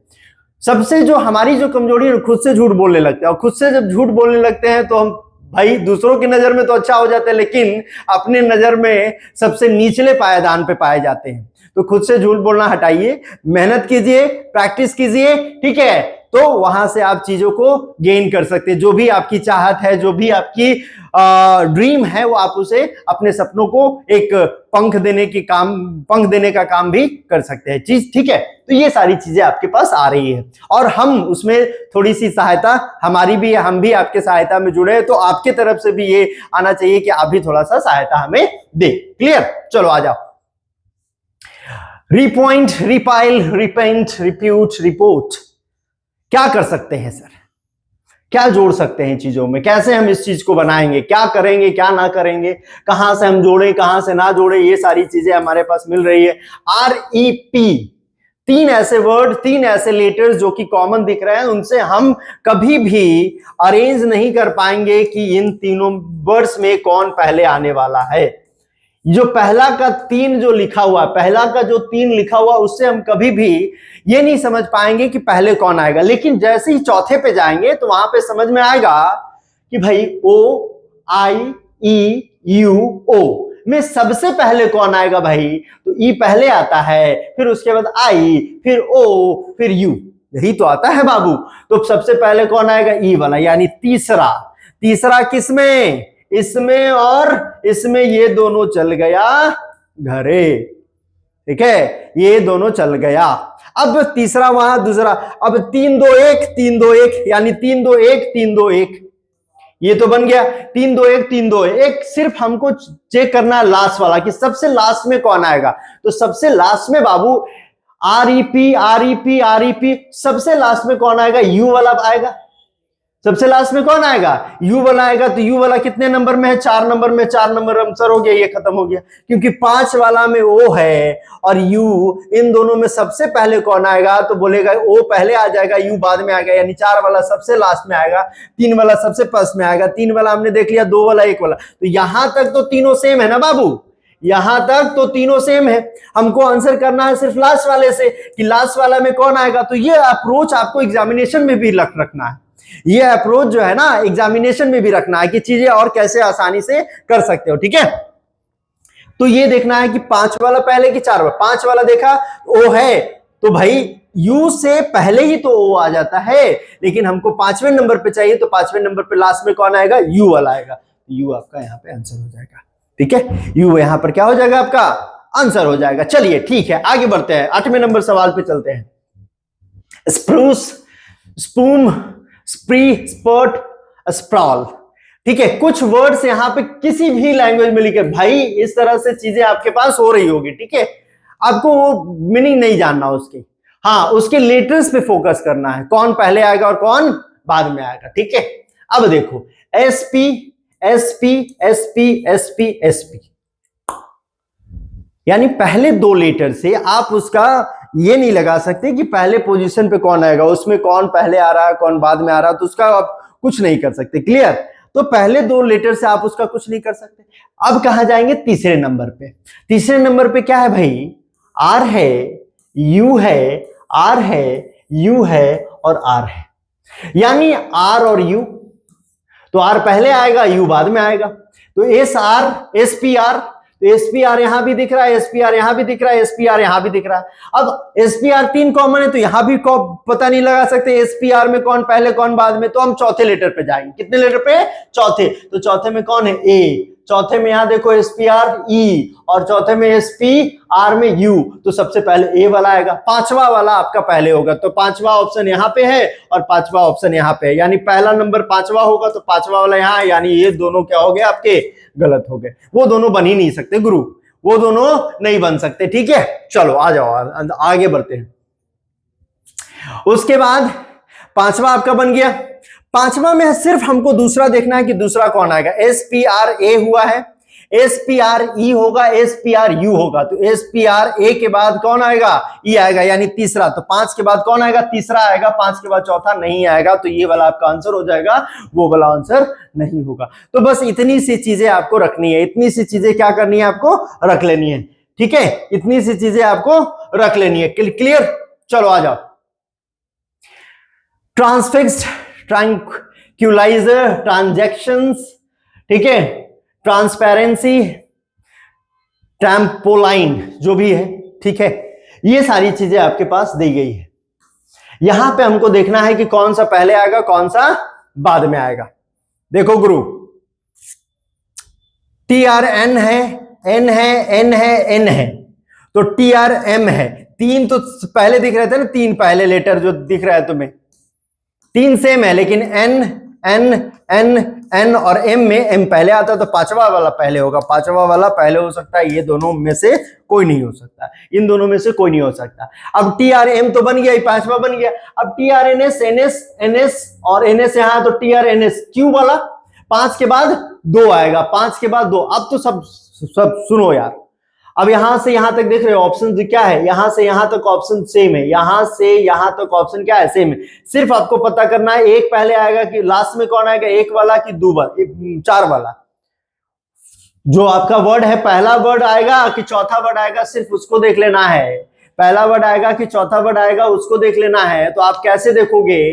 सबसे जो हमारी जो कमजोरी है, खुद से झूठ बोलने लगते हैं, और खुद से जब झूठ बोलने लगते हैं तो हम भाई दूसरों की नजर में तो अच्छा हो जाते हैं, लेकिन अपने नजर में सबसे निचले पायदान पे पाए जाते हैं। तो खुद से झूठ बोलना हटाइए, मेहनत कीजिए, प्रैक्टिस कीजिए, ठीक है। तो वहां से आप चीजों को गेन कर सकते हैं। जो भी आपकी चाहत है, जो भी आपकी ड्रीम है, वो आप उसे अपने सपनों को एक पंख देने का काम भी कर सकते हैं चीज, ठीक है। तो ये सारी चीजें आपके पास आ रही है और हम उसमें थोड़ी सी सहायता हमारी भी है, हम भी आपके सहायता में जुड़े हैं, तो आपके तरफ से भी ये आना चाहिए कि आप भी थोड़ा सा सहायता हमें दे। क्लियर, चलो आ जाओ। रिपॉइंट, रिपाइल, रिपेंट, रिप्यूट, रिपोर्ट, क्या कर सकते हैं सर, क्या जोड़ सकते हैं चीजों में, कैसे हम इस चीज को बनाएंगे, क्या करेंगे क्या ना करेंगे, कहां से हम जोड़ें कहां से ना जोड़ें, ये सारी चीजें हमारे पास मिल रही है। REP, 3 ऐसे वर्ड, 3 ऐसे लेटर्स जो कि कॉमन दिख रहे हैं, उनसे हम कभी भी अरेंज नहीं कर पाएंगे कि इन तीनों वर्ड्स में कौन पहले आने वाला है। जो पहला का 3 जो लिखा हुआ, पहला का जो 3 लिखा हुआ, उससे हम कभी भी ये नहीं समझ पाएंगे कि पहले कौन आएगा। लेकिन जैसे ही चौथे पे जाएंगे तो वहां पे समझ में आएगा कि भाई OIEUO में सबसे पहले कौन आएगा भाई, तो E पहले आता है, फिर उसके बाद I, फिर O, फिर U, यही तो आता है बाबू। तो सबसे पहले कौन आएगा, E वाला, यानी तीसरा किसमें, इसमें और इसमें, ये दोनों चल गया घरे, ठीक है, ये दोनों चल गया। अब तीसरा वहां दूसरा, अब 3 2 1 3 2 1, यानी 3 2 1 3 2 1, ये तो बन गया 3 2 1 3 2 1। सिर्फ हमको चेक करना है लास्ट वाला कि सबसे लास्ट में कौन आएगा। तो सबसे लास्ट में बाबू REP, सबसे लास्ट में कौन आएगा, U वाला आएगा। सबसे लास्ट में कौन आएगा, U वाला आएगा। तो U वाला कितने नंबर में है, 4 नंबर में, 4 नंबर आंसर हो गया, ये खत्म हो गया। क्योंकि 5 वाला में O है और U, इन दोनों में सबसे पहले कौन आएगा, तो बोलेगा O पहले आ जाएगा, U बाद में आ गया, यानी 4 वाला सबसे लास्ट में आएगा, 3 वाला सबसे फर्स्ट में आएगा, 3 वाला हमने देख लिया, 2 वाला 1 वाला। तो यहां तक तो तीनों सेम है ना बाबू, यहां तक तो तीनों सेम है। हमको आंसर करना है सिर्फ लास्ट वाले से कि लास्ट वाला में कौन आएगा। तो ये अप्रोच आपको एग्जामिनेशन में भी रखना है, ये अप्रोच जो है ना एग्जामिनेशन में भी रखना है कि चीजें और कैसे आसानी से कर सकते हो, ठीक है। तो ये देखना है कि 5 वाला पहले कि 4 वाला। 5 वाला देखा O है, तो भाई U से पहले ही तो O आ जाता है, लेकिन हमको 5वें नंबर पे चाहिए, तो 5वें नंबर पे लास्ट में कौन आएगा, U वाला आएगा। U आपका यहाँ पे आंसर हो जाएगा, ठीक है। U यहाँ पर क्या हो जाएगा, आपका आंसर हो जाएगा। चलिए ठीक है, आगे बढ़ते हैं, 8वें नंबर सवाल पे चलते हैं। स्प्रूस, स्पूम, स्प्री, स्पर्ट, स्प्रॉल, ठीक है। कुछ वर्ड्स यहां पे किसी भी लैंग्वेज में लिखे, भाई इस तरह से चीजें आपके पास हो रही होगी, ठीक है। आपको वो मीनिंग नहीं जानना उसकी, हाँ उसके लेटर्स पे फोकस करना है, कौन पहले आएगा और कौन बाद में आएगा, ठीक है। अब देखो SP SP SP SP SP, यानी पहले दो लेटर से आप उसका ये नहीं लगा सकते कि पहले पोजीशन पे कौन आएगा, उसमें कौन पहले आ रहा है कौन बाद में आ रहा है, तो उसका आप कुछ नहीं कर सकते। क्लियर? तो पहले दो लेटर से आप उसका कुछ नहीं कर सकते। अब कहां जाएंगे? तीसरे नंबर पे। तीसरे नंबर पे क्या है भाई? आर है, यू है, आर है, यू है और आर है, यानी आर और यू। तो आर पहले आएगा, यू बाद में आएगा। तो S R, S P R, तो एसपीआर यहां भी दिख रहा है, एसपीआर यहां भी दिख रहा है, एसपीआर यहां भी दिख रहा है। अब एसपीआर 3 कॉमन है तो यहां भी पता नहीं लगा सकते एसपीआर में कौन पहले कौन बाद में, तो हम चौथे लेटर पे जाएंगे। कितने लेटर पे? चौथे। तो चौथे में कौन है? ए। चौथे में यहां देखो एसपीआर ई, और चौथे में एसपीआर में यू, तो सबसे पहले ए वाला आएगा। पांचवा वाला आपका पहले होगा, तो पांचवा ऑप्शन यहां पे है और पांचवा ऑप्शन यहां पे है, यानी पहला नंबर पांचवा होगा तो पांचवा वाला यहां है, यानी ये दोनों क्या हो गए आपके? गलत हो गए। वो दोनों बन ही नहीं सकते गुरु, वो दोनों नहीं बन सकते। ठीक है, चलो आ जाओ आगे बढ़ते हैं। उसके बाद पांचवा आपका बन गया। पांचवा में सिर्फ हमको दूसरा देखना है कि दूसरा कौन आएगा। एस पी आर ए हुआ है, एस पी आर ई होगा, एस पी आर यू होगा, तो एस पी आर ए के बाद कौन आएगा? ई आएगा, यानी तीसरा। तो 5 के बाद कौन आएगा? तीसरा आएगा। 5 के बाद चौथा नहीं आएगा, तो ये वाला आपका आंसर हो जाएगा, वो वाला आंसर नहीं होगा। तो बस इतनी सी चीजें आपको रखनी है, इतनी सी चीजें क्या करनी है आपको? रख लेनी है। ठीक है, इतनी सी चीजें आपको रख लेनी है। क्लियर? चलो आ जाओ। ट्रांसफिक्स्ड, ट्रैंक्विलाइजर, ट्रांजैक्शंस, ठीक है, ट्रांसपेरेंसी, ट्रैम्पोलाइन, जो भी है, ठीक है, ये सारी चीजें आपके पास दी गई है। यहां पे हमको देखना है कि कौन सा पहले आएगा कौन सा बाद में आएगा। देखो गुरु, टी आर एन है, एन है, एन है, एन है, तो टी आर एम है। 3 तो पहले दिख रहे थे ना, 3 पहले लेटर जो दिख रहा है तुम्हें, 3 सेम है, लेकिन एन एन एन एन और एम में एम पहले आता है तो पांचवा वाला पहले होगा, पांचवा वाला पहले हो सकता है। ये दोनों में से कोई नहीं हो सकता, इन दोनों में से कोई नहीं हो सकता। अब टी आर एम तो बन गया, पांचवा बन गया। अब T R N S, N S, N S और एन एस यहां, तो T R N S Q वाला 5 के बाद 2 आएगा, 5 के बाद 2। अब तो सब सुनो यार, अब यहां से यहां तक देख रहे हो ऑप्शन क्या है, यहां से यहां तक ऑप्शन सेम है, यहां से यहां तक ऑप्शन क्या है? सेम है। सिर्फ आपको पता करना है एक पहले आएगा कि लास्ट में कौन आएगा, एक वाला कि 2 वाला, 4 वाला। जो आपका वर्ड है पहला वर्ड आएगा कि चौथा वर्ड आएगा, सिर्फ उसको देख लेना है। पहला वर्ड आएगा कि चौथा वर्ड आएगा, उसको देख लेना है। तो आप कैसे देखोगे?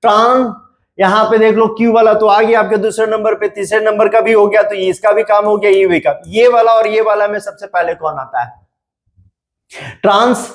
ट्रांस, यहां पे देख लो क्यू वाला तो आ गया आपके दूसरे नंबर पे, तीसरे नंबर का भी हो गया, तो इसका भी काम हो गया, ये भी काम। ये वाला और ये वाला में सबसे पहले कौन आता है? ट्रांस,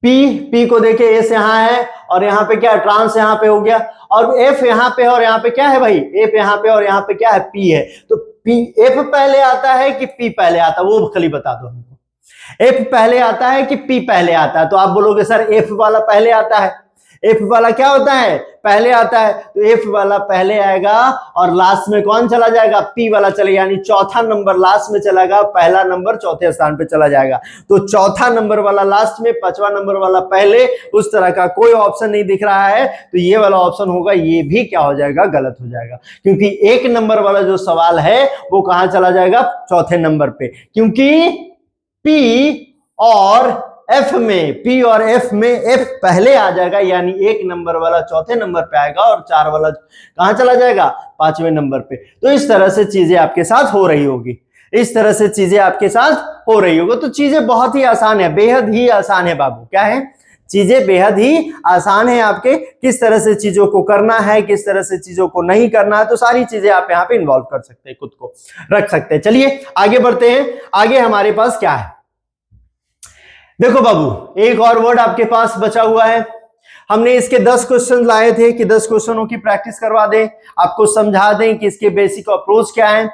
पी, पी को देखे एस यहां है और यहां पे क्या है? ट्रांस यहां पे हो गया, और एफ यहां पे, और यहां पे क्या है भाई? एफ यहां पे, और यहां पे क्या है? पी है। तो पी, एफ पहले आता है कि पी पहले आता है, वो खाली बता दो हमको। एफ पहले आता है कि पी पहले आता है? तो आप बोलोगे सर एफ वाला पहले आता है। एफ वाला क्या होता है? पहले आता है, तो एफ वाला पहले आएगा और लास्ट में कौन चला जाएगा? पी वाला चलेगा, यानी चौथा नंबर लास्ट में चलेगा, पहला नंबर चौथे स्थान पे चला जाएगा। तो चौथा नंबर वाला लास्ट में, पांचवा नंबर वाला पहले, उस तरह का कोई ऑप्शन नहीं दिख रहा है, तो ये वाला ऑप्शन होगा, ये भी क्या हो जाएगा? गलत हो जाएगा, क्योंकि 1 नंबर वाला जो सवाल है वो कहां चला जाएगा? चौथे नंबर पे, क्योंकि पी और एफ में, पी और एफ में एफ पहले आ जाएगा, यानी 1 नंबर वाला चौथे नंबर पे आएगा और 4 वाला कहां चला जाएगा? 5वें नंबर पे। तो इस तरह से चीजें आपके साथ हो रही होगी, इस तरह से चीजें आपके साथ हो रही होगी। तो चीजें बहुत ही आसान है, बेहद ही आसान है बाबू। क्या है? चीजें बेहद ही आसान है आपके, किस तरह से चीजों को करना है, किस तरह से चीजों को नहीं करना है, तो सारी चीजें आप यहाँ पे इन्वॉल्व कर सकते हैं, खुद को रख सकते हैं। चलिए आगे बढ़ते हैं। आगे हमारे पास क्या है? देखो बाबू, एक और वर्ड आपके पास बचा हुआ है। हमने इसके 10 क्वेश्चन लाए थे कि 10 क्वेश्चनों की प्रैक्टिस करवा दें, आपको समझा दें कि इसके बेसिक अप्रोच क्या है,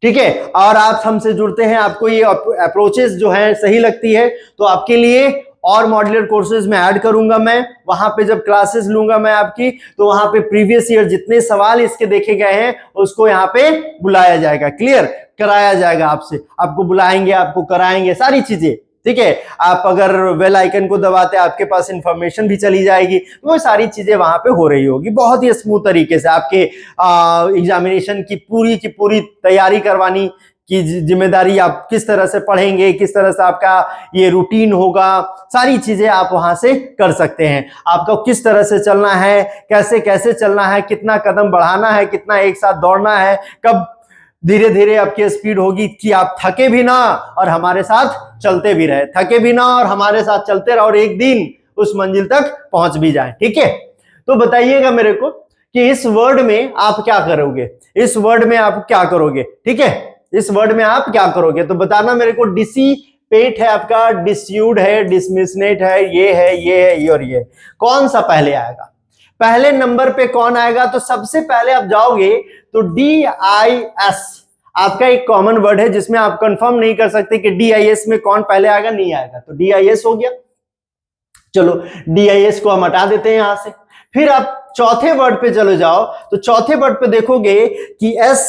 ठीक है। और आप हमसे जुड़ते हैं, आपको ये अप्रोचेस जो है सही लगती है, तो आपके लिए और मॉड्यूलर कोर्सेज में ऐड करूंगा मैं। वहां पे जब क्लासेस लूंगा मैं आपकी, तो वहां पे प्रीवियस ईयर जितने सवाल इसके देखे गए हैं उसको यहाँ पे बुलाया जाएगा, क्लियर कराया जाएगा आपसे, आपको बुलाएंगे, आपको कराएंगे, सारी चीजें ठीक है। आप अगर बेल आइकन को दबाते आपके पास इंफॉर्मेशन भी चली जाएगी, वो सारी चीजें वहां पे हो रही होगी। बहुत ही स्मूथ तरीके से आपके एग्जामिनेशन की पूरी तैयारी करवानी की जिम्मेदारी, आप किस तरह से पढ़ेंगे, किस तरह से आपका ये रूटीन होगा, सारी चीजें आप वहां से कर सकते हैं। आपको किस तरह से चलना है, कैसे कैसे चलना है, कितना कदम बढ़ाना है, कितना एक साथ दौड़ना है, कब धीरे धीरे आपकी स्पीड होगी कि आप थके भी ना और हमारे साथ चलते भी रहे, थके भी ना और हमारे साथ चलते रहे और एक दिन उस मंजिल तक पहुंच भी जाए। ठीक है, तो बताइएगा मेरे को कि इस वर्ड में आप क्या करोगे, इस वर्ड में आप क्या करोगे। ठीक है, इस वर्ड में आप क्या करोगे तो बताना मेरे को। डिसिपेट है आपका, डिस्यूड है, डिसमिसनेट है, ये है, ये है, ये और ये, कौन सा पहले आएगा? पहले नंबर पे कौन आएगा? तो सबसे पहले आप जाओगे तो DIS आपका एक कॉमन वर्ड है जिसमें आप कंफर्म नहीं कर सकते कि DIS में कौन पहले आएगा, नहीं आएगा, तो DIS हो गया। चलो DIS को हम हटा देते हैं यहां से। फिर आप चौथे वर्ड पे चले जाओ तो चौथे वर्ड पे देखोगे कि S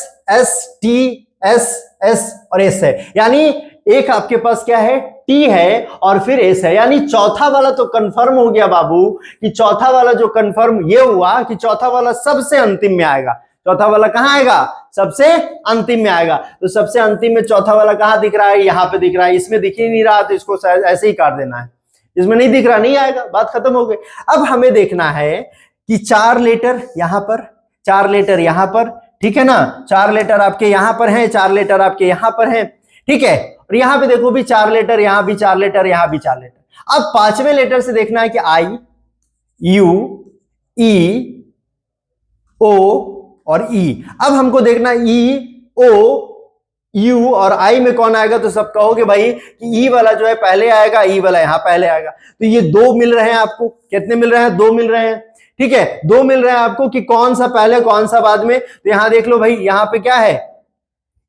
और S है, यानी एक आपके पास क्या है, T है और फिर S है, यानी चौथा वाला तो कंफर्म हो गया बाबू कि चौथा वाला जो कंफर्म ये हुआ कि चौथा वाला सबसे अंतिम में आएगा। चौथा वाला कहां आएगा? सबसे अंतिम में आएगा। तो सबसे अंतिम में चौथा वाला कहां दिख रहा है? यहां पे दिख रहा है। इसमें दिख ही नहीं रहा तो इसको ऐसे ही काट देना है, इसमें नहीं दिख रहा, नहीं आएगा, बात खत्म हो गई। अब हमें देखना है कि 4 लेटर यहां पर, 4 लेटर यहां पर, ठीक है ना, 4 लेटर आपके यहां पर हैं, 4 लेटर आपके यहां पर हैं, ठीक है, और यहां पे देखो भी 4 लेटर, यहां भी 4 लेटर, यहां भी 4 लेटर। अब 5वें लेटर से देखना है कि I, U, E, O और E। अब हमको देखना E, O, U और I में कौन आएगा, तो सब कहोगे भाई कि E वाला जो है पहले आएगा, E वाला यहां पहले आएगा। तो ये 2 मिल रहे हैं आपको, कितने मिल रहे हैं? 2 मिल रहे हैं, ठीक है, 2 मिल रहे हैं आपको कि कौन सा पहले कौन सा बाद में। तो यहां देख लो भाई, यहां पे क्या है,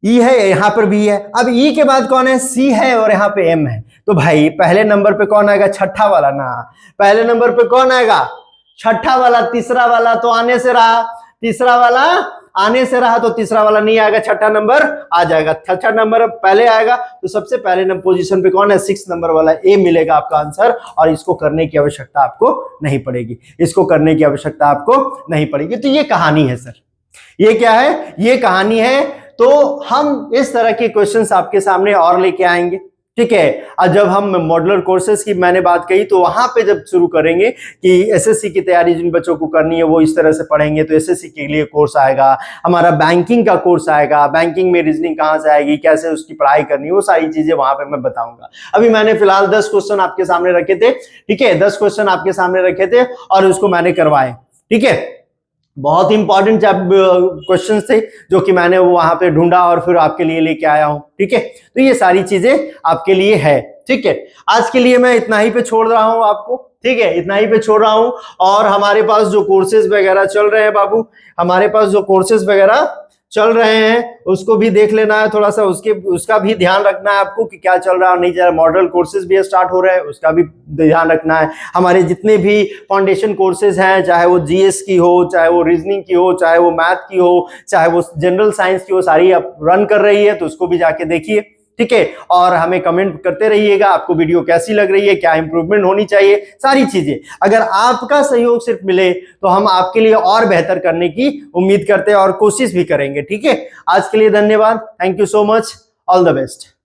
E है, यहां पर भी है। अब E के बाद कौन है? C है और यहां पे M है। तो भाई पहले नंबर पे कौन आएगा? छठा वाला ना, पहले नंबर पे कौन आएगा? छठा वाला। तीसरा वाला तो आने से रहा, तीसरा वाला आने से रहा, तो तीसरा वाला नहीं आएगा, छठा नंबर आ जाएगा। छठा नंबर पहले आएगा तो सबसे पहले नंबर पोजीशन पे कौन है? 6 नंबर वाला A मिलेगा आपका आंसर। और इसको करने की आवश्यकता आपको नहीं पड़ेगी, इसको करने की आवश्यकता आपको नहीं पड़ेगी। तो ये कहानी है सर, ये क्या है? ये कहानी है। तो हम इस तरह के क्वेश्चंस आपके सामने और लेके आएंगे, ठीक है। और जब हम मॉडुलर कोर्सेज की मैंने बात कही तो वहां पे जब शुरू करेंगे कि एसएससी की तैयारी जिन बच्चों को करनी है वो इस तरह से पढ़ेंगे, तो एसएससी के लिए कोर्स आएगा, हमारा बैंकिंग का कोर्स आएगा, बैंकिंग में रीजनिंग कहां से आएगी, कैसे उसकी पढ़ाई करनी है, वो सारी चीजें वहां पे मैं बताऊंगा। अभी मैंने फिलहाल 10 क्वेश्चन आपके सामने रखे थे, ठीक है, 10 क्वेश्चन आपके सामने रखे थे और उसको मैंने करवाए, ठीक है। बहुत इंपॉर्टेंट क्वेश्चन थे जो कि मैंने वो वहां पे ढूंढा और फिर आपके लिए लेके आया हूं, ठीक है। तो ये सारी चीजें आपके लिए है, ठीक है। आज के लिए मैं इतना ही पे छोड़ रहा हूं आपको, ठीक है, इतना ही पे छोड़ रहा हूं। और हमारे पास जो कोर्सेज वगैरह चल रहे हैं बाबू, हमारे पास जो कोर्सेज वगैरह चल रहे हैं उसको भी देख लेना है थोड़ा सा, उसका भी ध्यान रखना है आपको कि क्या चल रहा है और नहीं चल रहा। मॉडल कोर्सेज भी स्टार्ट हो रहे हैं, उसका भी ध्यान रखना है। हमारे जितने भी फाउंडेशन कोर्सेज हैं, चाहे वो जीएस की हो, चाहे वो रीजनिंग की हो, चाहे वो मैथ की हो, चाहे वो जनरल साइंस की हो, सारी अब रन कर रही है, तो उसको भी जाके देखिए, ठीक है। और हमें कमेंट करते रहिएगा आपको वीडियो कैसी लग रही है, क्या इंप्रूवमेंट होनी चाहिए, सारी चीजें। अगर आपका सहयोग सिर्फ मिले तो हम आपके लिए और बेहतर करने की उम्मीद करते हैं और कोशिश भी करेंगे, ठीक है। आज के लिए धन्यवाद, thank you so much, all the best.